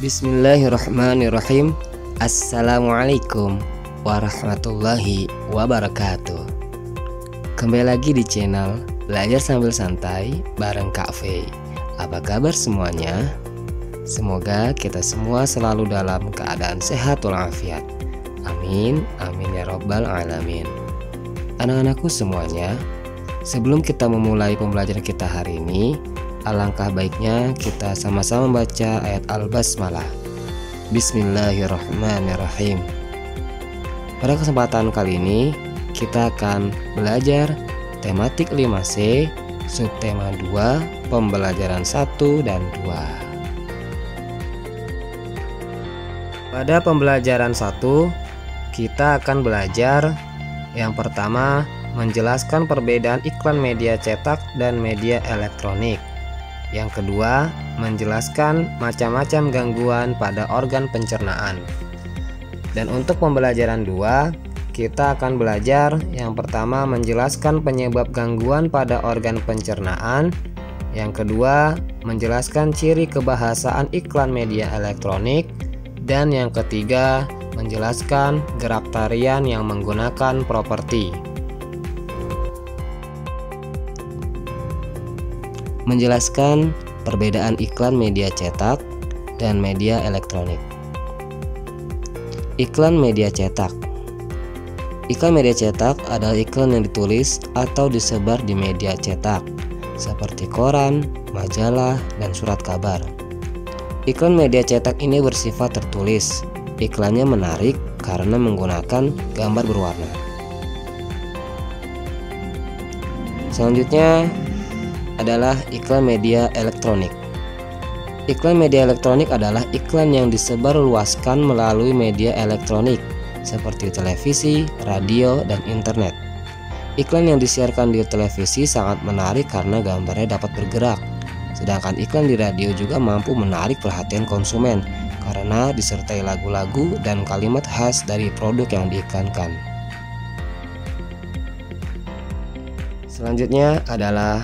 Bismillahirrahmanirrahim. Assalamualaikum warahmatullahi wabarakatuh. Kembali lagi di channel Belajar Sambil Santai bareng Kak Fei. Apa kabar semuanya? Semoga kita semua selalu dalam keadaan sehat walafiat. Amin, amin ya robbal alamin. Anak-anakku semuanya, sebelum kita memulai pembelajaran kita hari ini, alangkah baiknya kita sama-sama membaca ayat Al-Basmalah. Bismillahirrahmanirrahim. Pada kesempatan kali ini kita akan belajar tematik 5C, subtema 2, pembelajaran 1 dan 2. Pada pembelajaran 1 kita akan belajar yang pertama, menjelaskan perbedaan iklan media cetak dan media elektronik. Yang kedua, menjelaskan macam-macam gangguan pada organ pencernaan. Dan untuk pembelajaran 2, kita akan belajar yang pertama menjelaskan penyebab gangguan pada organ pencernaan. Yang kedua, menjelaskan ciri kebahasaan iklan media elektronik. Dan yang ketiga, menjelaskan gerak tarian yang menggunakan properti. Menjelaskan perbedaan iklan media cetak dan media elektronik. Iklan media cetak. Iklan media cetak adalah iklan yang ditulis atau disebar di media cetak seperti koran, majalah, dan surat kabar. Iklan media cetak ini bersifat tertulis. Iklannya menarik karena menggunakan gambar berwarna. Selanjutnya adalah iklan media elektronik. Iklan media elektronik adalah iklan yang disebarluaskan melalui media elektronik seperti televisi, radio, dan internet. Iklan yang disiarkan di televisi sangat menarik karena gambarnya dapat bergerak. Sedangkan iklan di radio juga mampu menarik perhatian konsumen karena disertai lagu-lagu dan kalimat khas dari produk yang diiklankan. Selanjutnya adalah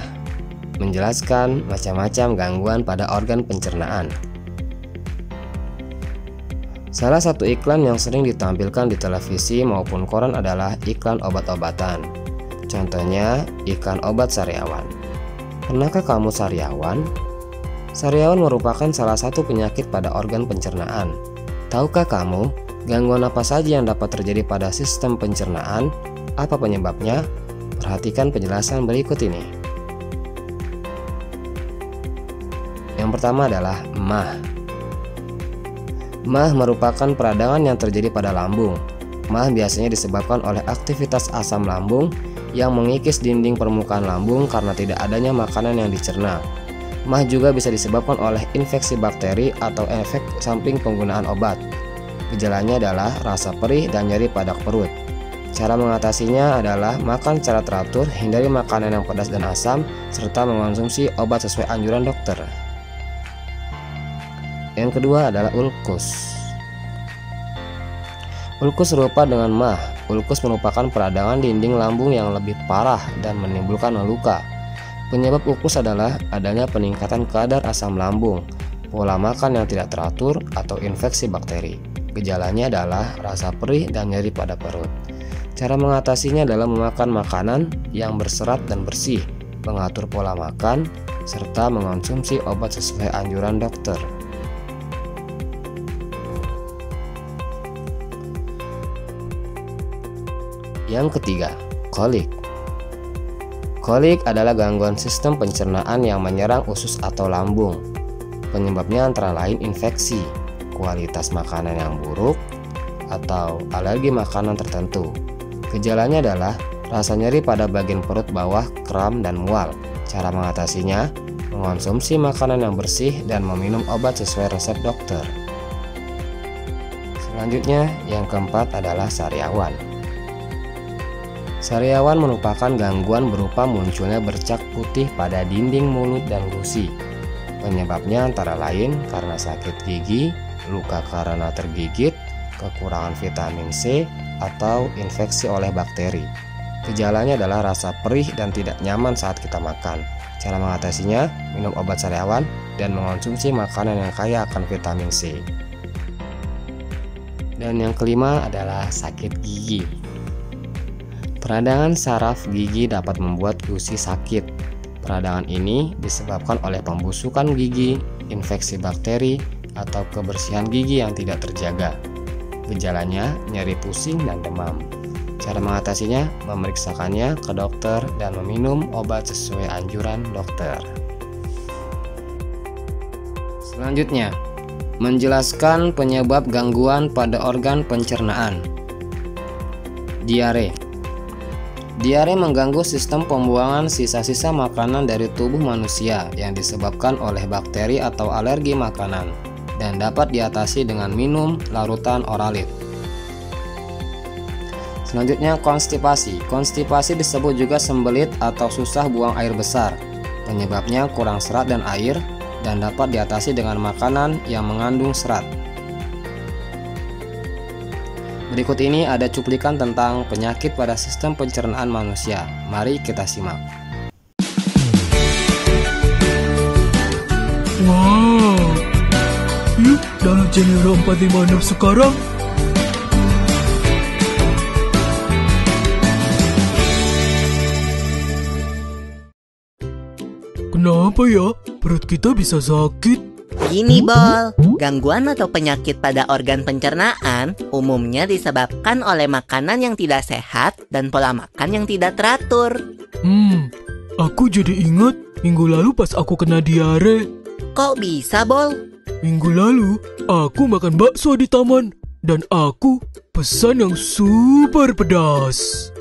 menjelaskan macam-macam gangguan pada organ pencernaan. Salah satu iklan yang sering ditampilkan di televisi maupun koran adalah iklan obat-obatan. Contohnya iklan obat sariawan. Pernahkah kamu sariawan? Sariawan merupakan salah satu penyakit pada organ pencernaan. Tahukah kamu gangguan apa saja yang dapat terjadi pada sistem pencernaan? Apa penyebabnya? Perhatikan penjelasan berikut ini. Yang pertama adalah MAH. MAH merupakan peradangan yang terjadi pada lambung. MAH biasanya disebabkan oleh aktivitas asam lambung yang mengikis dinding permukaan lambung karena tidak adanya makanan yang dicerna. MAH juga bisa disebabkan oleh infeksi bakteri atau efek samping penggunaan obat. Gejalanya adalah rasa perih dan nyeri pada perut. Cara mengatasinya adalah makan secara teratur, hindari makanan yang pedas dan asam, serta mengonsumsi obat sesuai anjuran dokter. Yang kedua adalah ulkus. Ulkus serupa dengan MAH. Ulkus merupakan peradangan dinding lambung yang lebih parah dan menimbulkan luka. Penyebab ulkus adalah adanya peningkatan kadar asam lambung, pola makan yang tidak teratur, atau infeksi bakteri. Gejalanya adalah rasa perih dan nyeri pada perut. Cara mengatasinya adalah memakan makanan yang berserat dan bersih, mengatur pola makan, serta mengonsumsi obat sesuai anjuran dokter. Yang ketiga, kolik. Kolik adalah gangguan sistem pencernaan yang menyerang usus atau lambung. Penyebabnya antara lain infeksi, kualitas makanan yang buruk, atau alergi makanan tertentu. Gejalanya adalah rasa nyeri pada bagian perut bawah, kram, dan mual. Cara mengatasinya, mengonsumsi makanan yang bersih dan meminum obat sesuai resep dokter. Selanjutnya, yang keempat adalah sariawan. Sariawan merupakan gangguan berupa munculnya bercak putih pada dinding mulut dan gusi. Penyebabnya antara lain karena sakit gigi, luka karena tergigit, kekurangan vitamin C, atau infeksi oleh bakteri. Gejalanya adalah rasa perih dan tidak nyaman saat kita makan. Cara mengatasinya, minum obat sariawan dan mengonsumsi makanan yang kaya akan vitamin C. Dan yang kelima adalah sakit gigi. Peradangan saraf gigi dapat membuat gusi sakit. Peradangan ini disebabkan oleh pembusukan gigi, infeksi bakteri, atau kebersihan gigi yang tidak terjaga. Gejalanya nyeri pusing dan demam. Cara mengatasinya, memeriksakannya ke dokter dan meminum obat sesuai anjuran dokter. Selanjutnya, menjelaskan penyebab gangguan pada organ pencernaan. Diare. Diare mengganggu sistem pembuangan sisa-sisa makanan dari tubuh manusia yang disebabkan oleh bakteri atau alergi makanan dan dapat diatasi dengan minum larutan oralit. Selanjutnya, konstipasi. Konstipasi disebut juga sembelit atau susah buang air besar. Penyebabnya kurang serat dan air dan dapat diatasi dengan makanan yang mengandung serat. Berikut ini ada cuplikan tentang penyakit pada sistem pencernaan manusia. Mari kita simak. Wow, yuk dalam channel 456 sekarang. Kenapa ya perut kita bisa sakit? Gini Bol, gangguan atau penyakit pada organ pencernaan umumnya disebabkan oleh makanan yang tidak sehat dan pola makan yang tidak teratur. Aku jadi ingat minggu lalu pas aku kena diare. Kok bisa Bol? Minggu lalu aku makan bakso di taman dan aku pesan yang super pedas.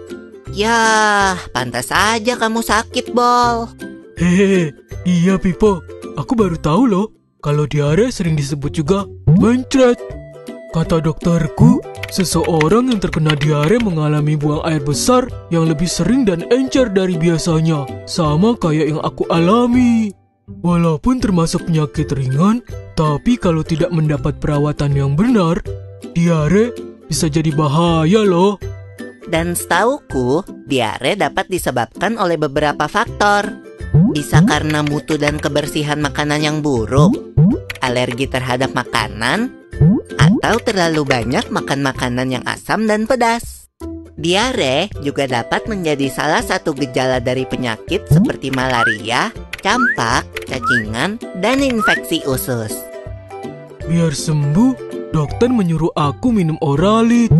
Yah, pantas aja kamu sakit Bol. Hehehe, iya Pipo, aku baru tahu loh kalau diare sering disebut juga mencret. Kata dokterku, seseorang yang terkena diare mengalami buang air besar yang lebih sering dan encer dari biasanya, sama kayak yang aku alami. Walaupun termasuk penyakit ringan, tapi kalau tidak mendapat perawatan yang benar, diare bisa jadi bahaya loh. Dan setauku, diare dapat disebabkan oleh beberapa faktor. Bisa karena mutu dan kebersihan makanan yang buruk, alergi terhadap makanan, atau terlalu banyak makan makanan yang asam dan pedas. Diare juga dapat menjadi salah satu gejala dari penyakit seperti malaria, campak, cacingan, dan infeksi usus. Biar sembuh, dokter menyuruh aku minum oralit.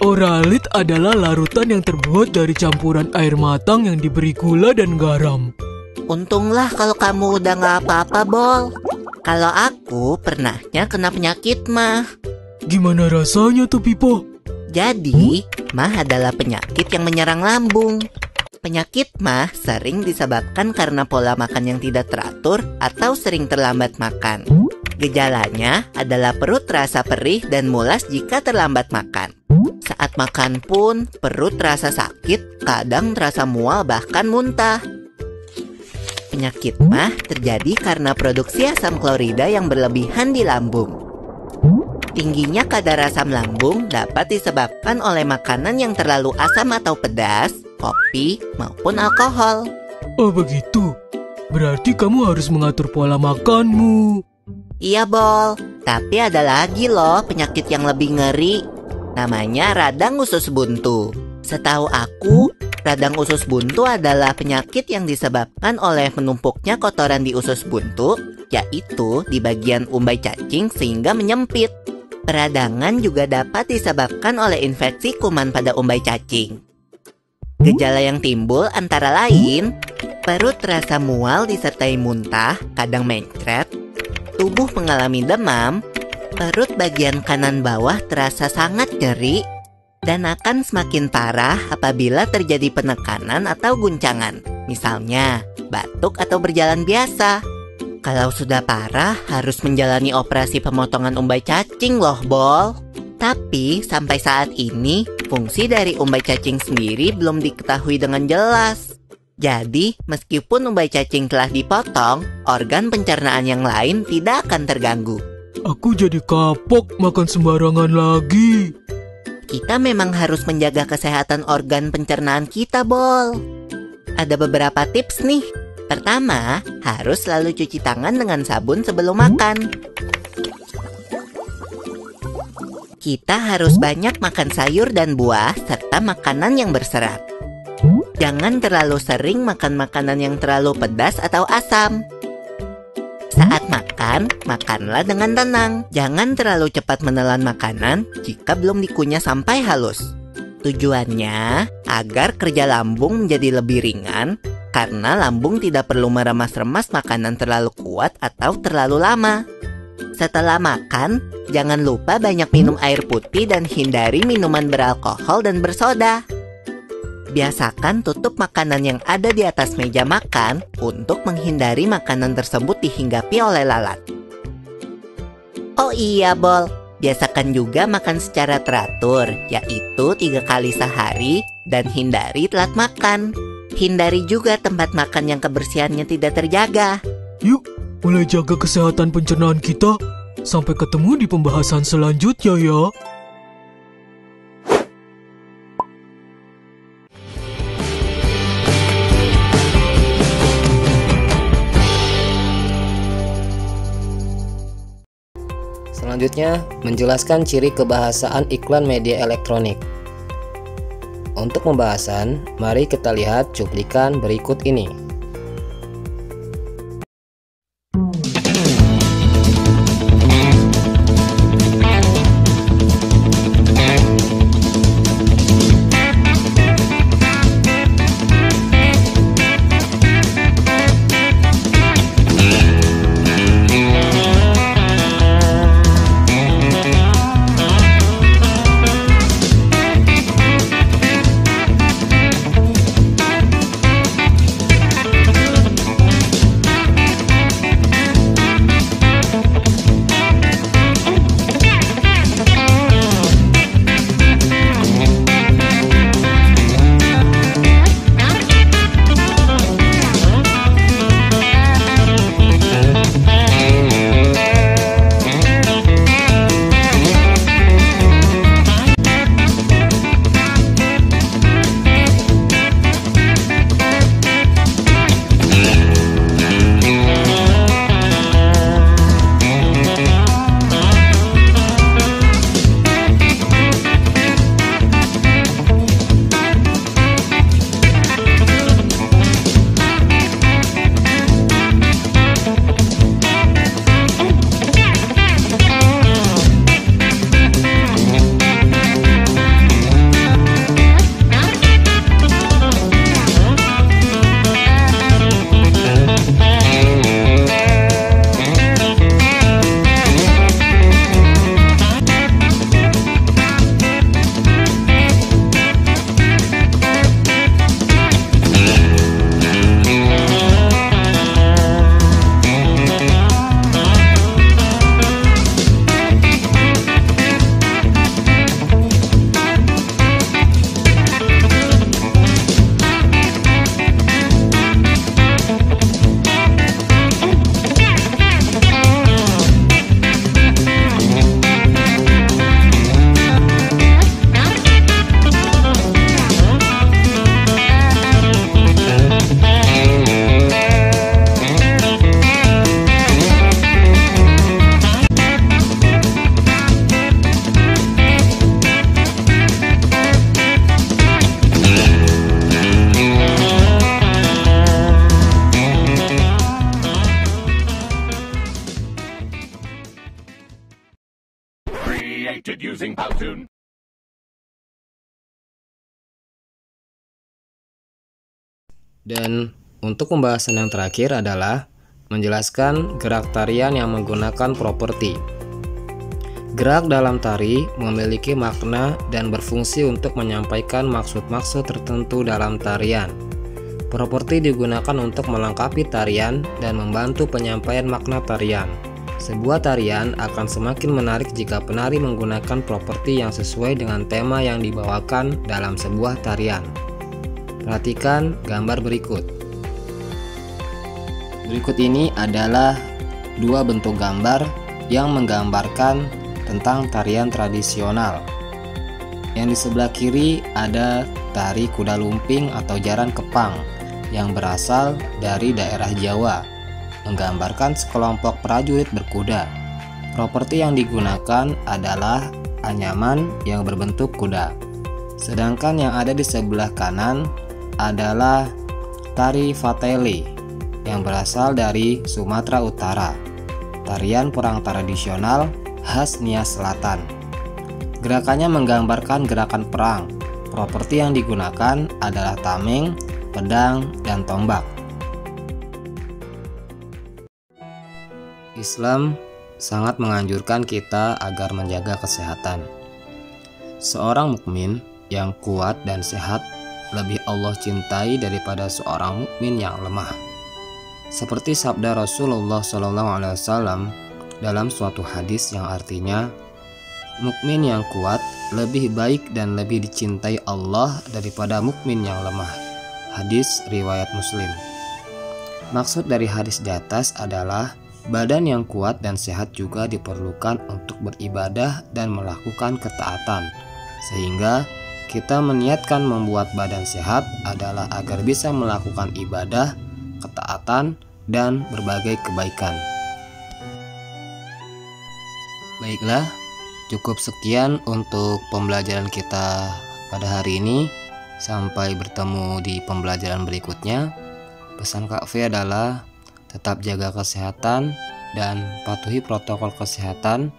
Oralit adalah larutan yang terbuat dari campuran air matang yang diberi gula dan garam. Untunglah kalau kamu udah gak apa-apa, Bol. Kalau aku pernahnya kena penyakit mah. Gimana rasanya tuh, Pipo? Jadi, mah adalah penyakit yang menyerang lambung. Penyakit mah sering disebabkan karena pola makan yang tidak teratur atau sering terlambat makan. Gejalanya adalah perut terasa perih dan mulas jika terlambat makan. Saat makan pun, perut terasa sakit, kadang terasa mual bahkan muntah. Penyakit mah terjadi karena produksi asam klorida yang berlebihan di lambung. Tingginya kadar asam lambung dapat disebabkan oleh makanan yang terlalu asam atau pedas, kopi, maupun alkohol. Oh begitu, berarti kamu harus mengatur pola makanmu. Iya Bol, tapi ada lagi loh penyakit yang lebih ngeri. Namanya radang usus buntu. Setahu aku, radang usus buntu adalah penyakit yang disebabkan oleh menumpuknya kotoran di usus buntu, yaitu di bagian umbai cacing sehingga menyempit. Peradangan juga dapat disebabkan oleh infeksi kuman pada umbai cacing. Gejala yang timbul antara lain, perut terasa mual disertai muntah, kadang mencret, tubuh mengalami demam, perut bagian kanan bawah terasa sangat nyeri, dan akan semakin parah apabila terjadi penekanan atau guncangan, misalnya batuk atau berjalan biasa. Kalau sudah parah, harus menjalani operasi pemotongan umbai cacing loh, Bol. Tapi sampai saat ini, fungsi dari umbai cacing sendiri belum diketahui dengan jelas. Jadi, meskipun umbai cacing telah dipotong, organ pencernaan yang lain tidak akan terganggu. Aku jadi kapok makan sembarangan lagi. Kita memang harus menjaga kesehatan organ pencernaan kita, Bol. Ada beberapa tips nih. Pertama, harus selalu cuci tangan dengan sabun sebelum makan. Kita harus banyak makan sayur dan buah serta makanan yang berserat. Jangan terlalu sering makan makanan yang terlalu pedas atau asam. Saat makan, makanlah dengan tenang. Jangan terlalu cepat menelan makanan jika belum dikunyah sampai halus. Tujuannya agar kerja lambung menjadi lebih ringan, karena lambung tidak perlu meremas-remas makanan terlalu kuat atau terlalu lama. Setelah makan, jangan lupa banyak minum air putih dan hindari minuman beralkohol dan bersoda. Biasakan tutup makanan yang ada di atas meja makan untuk menghindari makanan tersebut dihinggapi oleh lalat. Oh iya, Bol. Biasakan juga makan secara teratur, yaitu 3 kali sehari dan hindari telat makan. Hindari juga tempat makan yang kebersihannya tidak terjaga. Yuk, mulai jaga kesehatan pencernaan kita. Sampai ketemu di pembahasan selanjutnya ya. Selanjutnya, menjelaskan ciri kebahasaan iklan media elektronik. Untuk pembahasan, mari kita lihat cuplikan berikut ini. Dan untuk pembahasan yang terakhir adalah menjelaskan gerak tarian yang menggunakan properti. Gerak dalam tari memiliki makna dan berfungsi untuk menyampaikan maksud-maksud tertentu dalam tarian. Properti digunakan untuk melengkapi tarian dan membantu penyampaian makna tarian. Sebuah tarian akan semakin menarik jika penari menggunakan properti yang sesuai dengan tema yang dibawakan dalam sebuah tarian. Perhatikan gambar berikut. Berikut ini adalah dua bentuk gambar yang menggambarkan tentang tarian tradisional. Yang di sebelah kiri ada tari kuda lumping atau jaran kepang. yang berasal dari daerah Jawa, menggambarkan sekelompok prajurit berkuda. Properti yang digunakan adalah anyaman yang berbentuk kuda. Sedangkan yang ada di sebelah kanan adalah tari Fatele yang berasal dari Sumatera Utara, tarian perang tradisional khas Nia Selatan. Gerakannya menggambarkan gerakan perang. Properti yang digunakan adalah tameng, pedang, dan tombak. Islam sangat menganjurkan kita agar menjaga kesehatan. Seorang mukmin yang kuat dan sehat lebih Allah cintai daripada seorang mukmin yang lemah. Seperti sabda Rasulullah SAW dalam suatu hadis yang artinya, mukmin yang kuat lebih baik dan lebih dicintai Allah daripada mukmin yang lemah. Hadis riwayat Muslim. Maksud dari hadis di atas adalah badan yang kuat dan sehat juga diperlukan untuk beribadah dan melakukan ketaatan. Sehingga kita meniatkan membuat badan sehat adalah agar bisa melakukan ibadah, ketaatan, dan berbagai kebaikan. Baiklah, cukup sekian untuk pembelajaran kita pada hari ini. Sampai bertemu di pembelajaran berikutnya. Pesan Kak V adalah tetap jaga kesehatan dan patuhi protokol kesehatan.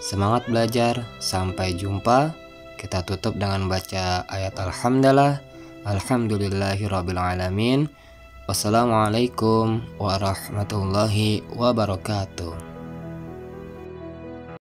Semangat belajar, sampai jumpa. Kita tutup dengan baca ayat Alhamdulillah. Alhamdulillahirrabbilalamin. Wassalamualaikum warahmatullahi wabarakatuh.